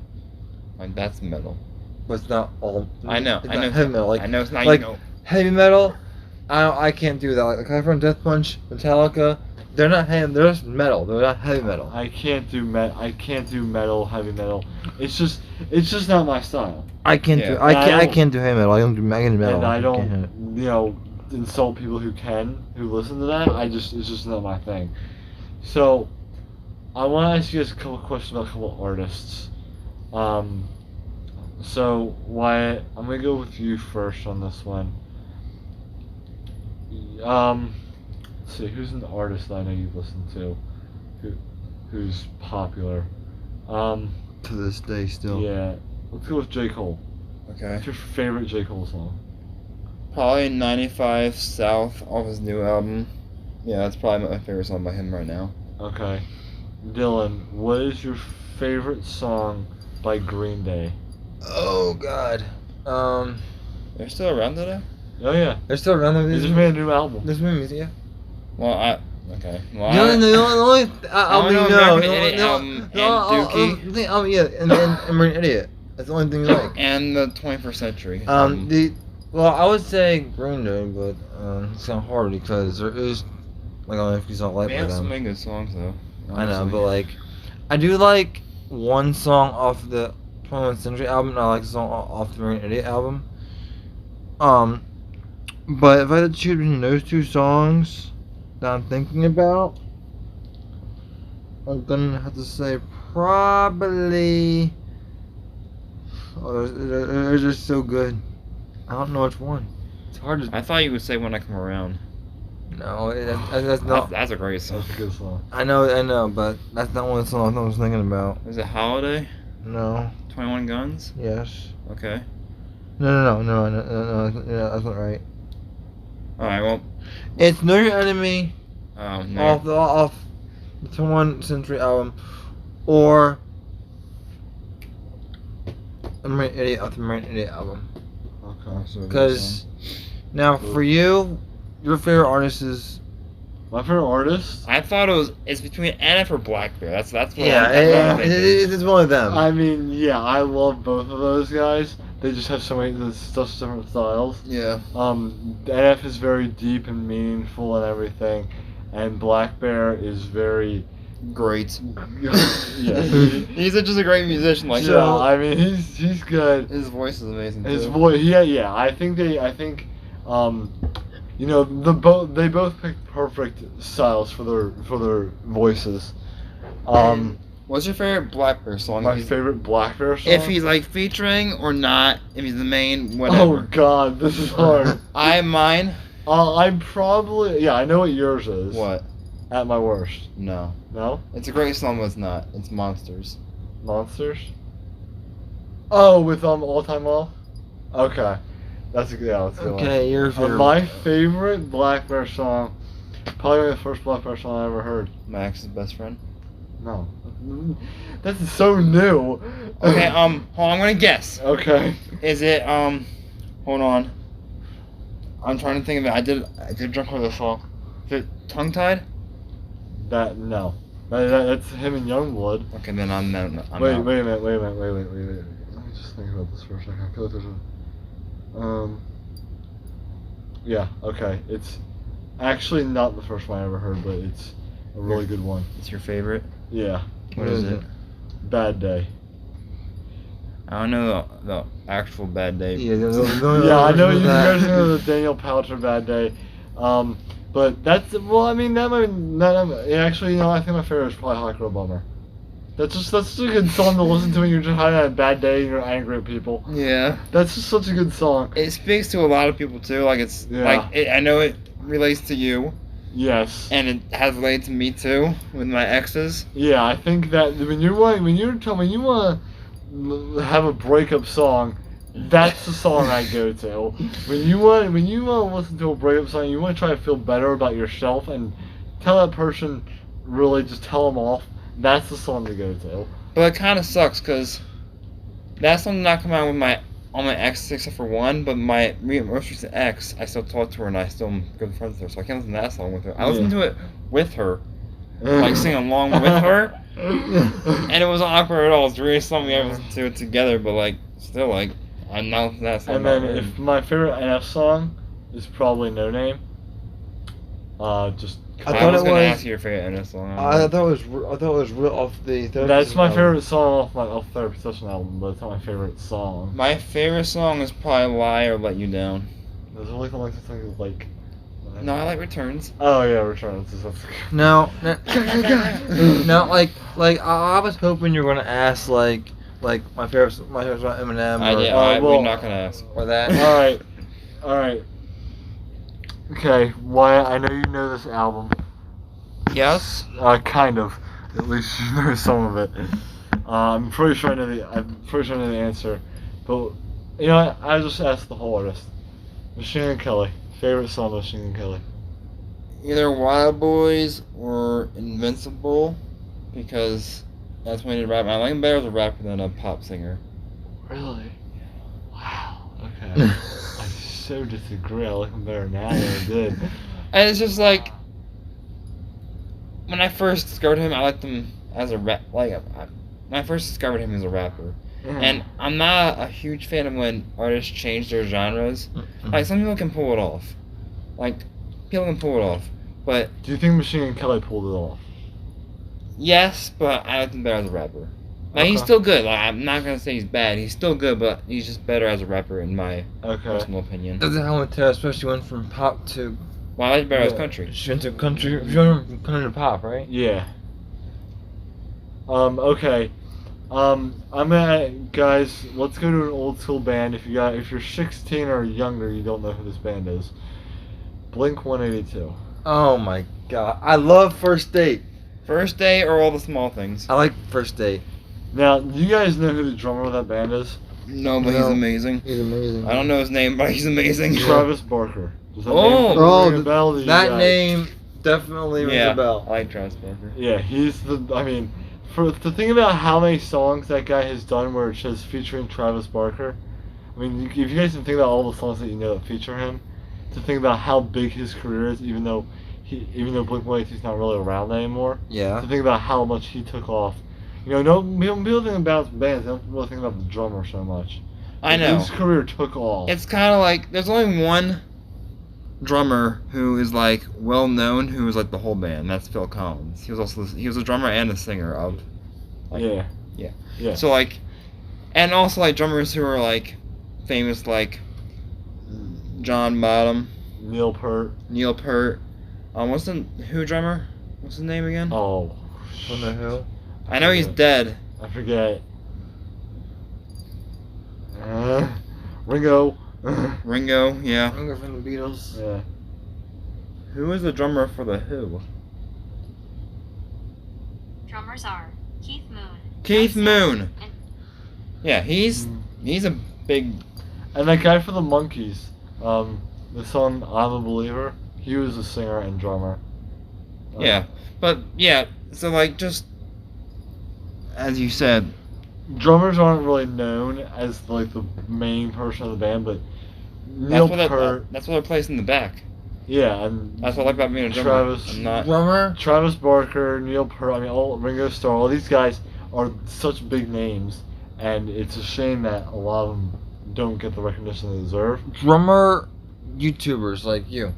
B: like that's metal.
C: but it's not all.
B: I know,
C: It's
B: I
C: not
B: know.
C: heavy metal. Like
B: I know it's not
C: like-
B: you know.
C: heavy metal. I can't do that. Like Five Friends Death Punch, Metallica. They're not heavy. They're just metal. They're not heavy metal.
A: I can't do metal, heavy metal. It's just not my style.
C: I can't
B: Yeah.
C: do. I
A: And
C: can't. I can't do heavy metal. I can do metal.
A: And I
C: can't
A: don't,
C: do it.
A: insult people who listen to that. It's just not my thing. So, I want to ask you guys a couple questions about a couple artists. So Wyatt, I'm gonna go with you first on this one. Let's see, who's an artist that I know you've listened to, who's popular?
C: To this day, still.
A: Yeah, let's go with J. Cole.
B: Okay.
A: What's your favorite J. Cole song?
B: Probably 95 South off his new album. Yeah, that's probably my favorite song by him right now.
A: Okay. Dylan, what is your favorite song by Green Day?
C: Oh God.
B: They're still around today?
A: Oh yeah,
C: They're still around there.
A: they just made a new album.
C: There's movies, yeah.
B: Well, okay. Well,
C: The only album you
B: know
C: know.
B: American Idiot album and Dookie.
C: Yeah, and American Idiot. That's the only thing you like.
B: And the 21st Century.
C: I would say Green Day, but it's kind of hard because there is like only a few songs I like
B: they
C: by
B: have so
C: them.
B: many good songs though.
C: I know,
B: honestly.
C: but like, I do like one song off the 21st Century album, and I like a song off the American Idiot album. But if I had to choose between those 2 songs that I'm thinking about, I'm gonna have to say probably. Oh, they're just so good. I don't know which one. It's hard to.
B: I thought you would say When I Come Around.
C: No, that's not.
B: That's a great song.
A: That's a good song.
C: I know, but that's not one of the songs I was thinking about.
B: Is it Holiday?
C: No.
B: 21 Guns?
C: Yes.
B: Okay.
C: No, that's not right.
B: Alright, well.
C: It's Know Your Enemy
B: Oh, no.
C: off the 21st Century album, or American Idiot off the American Idiot album.
A: Okay.
B: Also a good
C: Because
B: song.
C: now for you, your favorite artist is
A: My favorite artist?
B: I thought it's between NF or Black Bear. That's what I'm thinking.
C: it's one of them.
A: I mean, yeah, I love both of those guys. They just have such different styles.
B: Yeah.
A: NF is very deep and meaningful and everything, and Black Bear is very
B: Great.
A: yeah.
B: He's just a great musician. Like,
A: Yeah, I mean, he's good.
B: his voice is amazing.
A: His
B: too.
A: voice, yeah. I think they both picked perfect styles for their voices.
B: What's your favorite Black Bear song?
A: My favorite Black Bear song.
B: If he's like featuring or not, if he's the main,
A: Oh
B: whatever.
A: God, this is hard.
B: Mine.
A: I'm probably I know what yours is.
B: What?
A: At My Worst.
B: No.
A: No.
B: It's a great song, but it's not. It's Monsters.
A: Monsters. Oh, with All Time Low. Okay, that's a good one.
C: Okay, your favorite.
A: My favorite Black Bear song, probably the first Black Bear song I ever heard.
B: Max's best friend.
A: No, that's so new.
B: Okay, hold on, I'm gonna guess.
A: Okay.
B: Is it hold on. I'm trying to think of it. I did jump over the song. Is it Tongue Tied?
A: No. That's him and Youngblood.
B: Okay, then I'm
A: Wait a
B: not.
A: minute. Let me just think about this for a second. I feel like there's a. Yeah. Okay. It's actually not the first one I ever heard, but it's a really good one.
B: It's your favorite?
A: Yeah.
B: What is it?
A: Bad Day.
B: I don't know the actual Bad Day.
C: Yeah,
A: Yeah, I know you guys know the Daniel Powter Bad Day. But that's, well, I mean, actually, I think my favorite is probably Hot Girl Bummer. That's such a good song to listen to when you're just having a bad day and you're angry at people.
B: Yeah.
A: That's just such a good song.
B: It speaks to a lot of people too. Like it's I know it relates to you,
A: Yes.
B: and it has related to me too with my exes.
A: Yeah, I think that when you want to have a breakup song, that's the song I go to. When you want to listen to a breakup song, you want to try to feel better about yourself and tell that person, really just tell them off. That's the song to go to.
B: But it kind of sucks because that song did not come out with all my exes except for one. But my most recent ex, I still talk to her and I still am good friends with her, so I can't listen to that song with her. I listened to it with her, like sing along with her, and it wasn't awkward at all. It's really something we ever listened to it together, but like still like I'm not listening to that song.
A: And then if my favorite NF song is probably No Name.
B: I was gonna ask you your favorite NF song.
C: I thought it was real off the.
A: That's my favorite song off Therapy Session album, but it's not my favorite song.
B: My favorite song is probably Lie or Let You Down.
A: There's only something like.
B: No, I like Returns.
A: Oh yeah, Returns.
C: No, like I was hoping you were gonna ask like my favorite song Eminem
B: we're not gonna ask.
C: or that.
A: All right. Okay, Wyatt, I know you know this album.
B: Yes.
A: Kind of. At least you know some of it. I'm pretty sure I know the answer, but you know what? I just asked the whole artist. Machine Gun Kelly. Favorite song of Machine Gun Kelly?
B: Either Wild Boys or Invincible, because that's when he did rap. I like him better as a rapper than a pop singer.
A: Really? Wow. Okay. I so disagree. I like him better now than I did.
B: And it's just like when I first discovered him, I liked him as a rap. When I first discovered him as a rapper, and I'm not a huge fan of when artists change their genres. Like some people can pull it off, but
A: Do you think Machine Gun Kelly pulled it off?
B: yes, but I like him better as a rapper. Now he's
A: Okay.
B: still good. Like, I'm not gonna say he's bad. He's still good, but he's just better as a rapper in my
A: Okay.
B: personal opinion.
C: Doesn't help to especially went from pop to.
B: Well, I like better as
A: Yeah.
B: country.
C: She went to country. She went from country to pop, right?
A: Yeah. Okay. Guys, let's go to an old school band. If you're 16 or younger, you don't know who this band is. Blink 182.
C: Oh my god, I love First Date.
B: First Day or All the Small Things.
C: I like First Date.
A: Now, do you guys know who the drummer of that band is?
B: No, but he's
C: No.
B: amazing.
C: He's amazing.
B: I don't know his name, but he's amazing.
A: Travis Barker. Does that
B: Oh!
A: name ring a bell to you
C: That
A: guys?
C: name definitely rings
B: Yeah,
C: a bell.
B: I like Travis Barker.
A: Yeah, he's to think about how many songs that guy has done where it says featuring Travis Barker. I mean, if you guys can think about all the songs that you know that feature him, to think about how big his career is, even though Blink-182 is not really around anymore.
C: Yeah.
A: To think about how much he took off. No people think about bands. They don't really think about the drummer so much.
B: I know.
A: His career took off.
B: It's kind of like there's only one drummer who is like well known, who is like the whole band. That's Phil Collins. He was a drummer and a singer of.
A: Yeah.
B: So like, and also like drummers who are like famous, like John Bottom,
A: Neil Peart.
B: What's the Who drummer? What's his name again?
A: Oh.
C: From the Who.
B: I know he's dead.
A: I forget. Ringo.
B: Ringo, yeah.
C: Ringo from the Beatles.
A: Yeah.
B: Who is the drummer for the Who?
D: Drummers are Keith Moon,
B: Keith Moon. Yeah, he's a big.
A: And that guy for the Monkees, the song "I'm a Believer," he was a singer and drummer.
B: Yeah, but yeah, so like just as you said,
A: Drummers aren't really known as like the main person of the band, but Neil Peart.
B: that's what they're placed in the back.
A: Yeah, and
B: That's what I like about being a drummer.
A: Travis,
B: I'm not.
C: Drummer.
A: Travis Barker, Neil Peart. I mean, all Ringo Starr. All these guys are such big names, and it's a shame that a lot of them don't get the recognition they deserve.
C: Drummer YouTubers like you,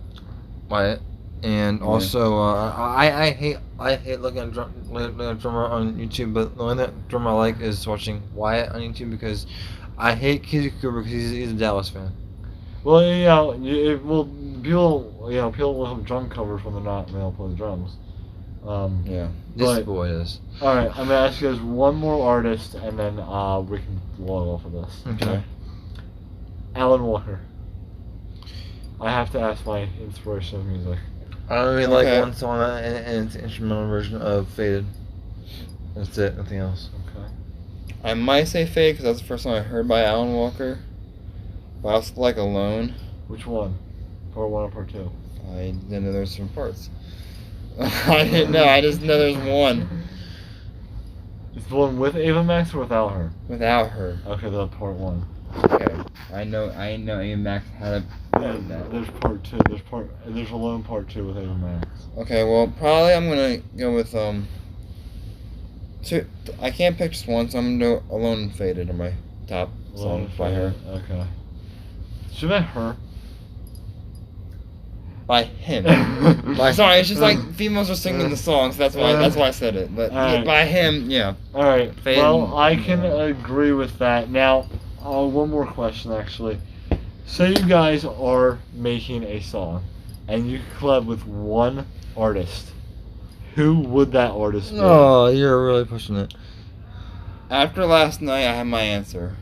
C: Wyatt, and also I hate looking at a drummer on YouTube, but the only drummer I like is watching Wyatt on YouTube because I hate Keith Cooper because he's a Dallas fan.
A: Well, people will have drum covers when they're not able to play the drums.
B: Yeah.
C: This
A: But-
C: boy is.
A: All right, I'm gonna ask you guys one more artist, and then we can blow off of this.
C: Okay.
A: Alan Walker. I have to ask my inspiration of music.
C: I only
B: Okay.
C: like one song and it's an instrumental version of Faded. That's it. Nothing else.
A: Okay.
B: I might say Fade because that's the first song I heard by Alan Walker. But I also like Alone.
A: Which one? Part 1 or part 2?
B: I didn't know there was some parts. I didn't know. I just know there's one
A: Is the one with Ava Max or without her?
B: without her.
A: Okay, the part 1.
B: Okay. I know. Ava Max had a.
A: There's part 2. There's Alone part 2 with Ava Max.
B: Okay. Well, probably I'm gonna go with two. I can't pick just one, so I'm gonna do Alone and Faded are my top songs by her.
A: Okay. Should I her?
B: By him. Sorry, it's just like females are singing the songs. That's why I said it. But
A: Alright.
B: by him, yeah.
A: All right.
B: Fade.
A: Well, I can agree with that. Now, one more question actually. Say you guys are making a song, and you collab with one artist. Who would that artist be?
C: Oh, you're really pushing it.
B: After last night, I have my answer,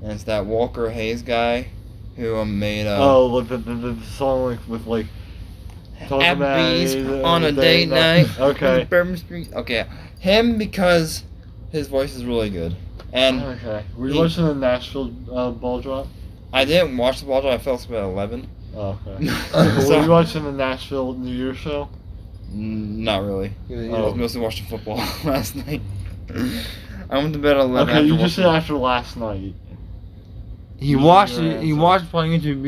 B: and it's that Walker Hayes guy who made
A: Oh, like the song with like. talking about
B: Applebee's
A: it,
B: on a date night.
A: Okay.
B: Bourbon Street. Okay, him because his voice is really good, and
A: Okay. Were you
B: he-
A: watching the Nashville ball drop?
B: I didn't watch the ball drop. I fell asleep at 11.
A: Oh, okay.
B: So-
A: Were you watching the Nashville New Year's show?
B: Not really. I
A: Oh.
B: was mostly watching football last night. I went to bed at 11.
A: Okay,
B: after
A: you just said
B: watching-
A: after last night.
C: He watched
A: your
C: it. He
A: answer.
C: watched it on YouTube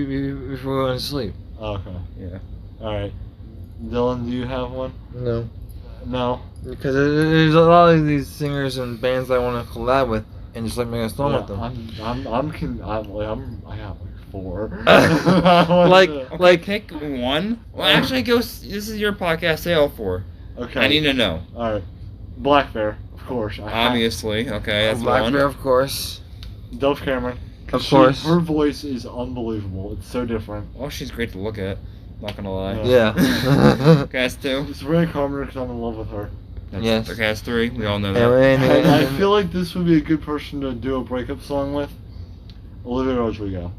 C: before we went to sleep.
A: Oh, okay.
B: Yeah.
A: All right. Dylan, do you have one?
C: No.
A: No.
C: Because there's a lot of these singers and bands I want to collab with and just like make a song with them.
A: I got like 4.
C: Like-
B: Okay, pick one. Well, actually, this is your podcast. Say all 4.
A: Okay.
B: I need to know.
A: All right. Black Bear, of course.
B: Obviously. Okay, that's
C: Black
B: one.
C: Bear, of course.
A: Dove Cameron.
C: Of course.
A: Her voice is unbelievable. It's so different.
B: Well, she's great to look at. Not gonna lie.
A: Yeah.
C: Yeah.
B: Okay, that's 2.
A: It's Ray Carpenter because I'm in love with her.
C: Yes.
B: Okay, that's 3. We all know
C: And-
B: that.
C: and-
A: I feel like this would be a good person to do a breakup song with. Olivia Rodrigo.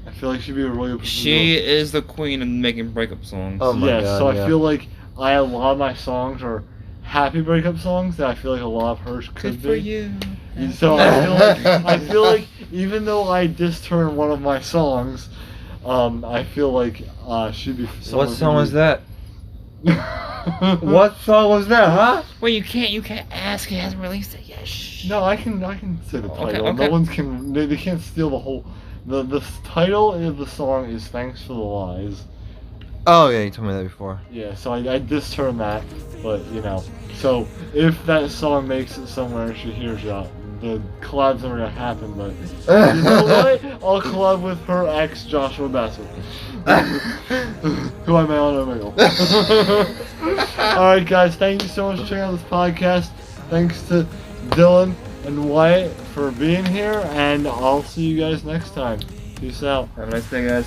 A: I feel like she'd be a really good person
B: She is the queen of making breakup songs.
C: Oh my
A: yeah,
C: God,
A: so
C: yeah.
A: I feel like a lot of my songs are happy breakup songs that I feel like a lot of hers could
B: Good
A: be.
B: for you.
A: And so I feel like even though I dissed her in one of my songs, I feel like she'd be.
C: What song was that?
A: that?
C: What song was that, huh?
B: Well, you can't ask. He hasn't released it yet. Shh.
A: No, I can say the
B: Okay,
A: title.
B: okay.
A: No one's can. They can't steal the whole. The title of the song is "Thanks for the Lies."
C: Oh yeah, you told me that before.
A: Yeah, so I dissed her in that, but you know. So if that song makes it somewhere, she hears it. The collab's never gonna happen, but you know what? I'll collab with her ex, Joshua Bassett, who I may all know. Alright, guys, thank you so much for checking out this podcast. Thanks to Dylan and Wyatt for being here, and I'll see you guys next time. Peace out.
B: Have a nice day, guys.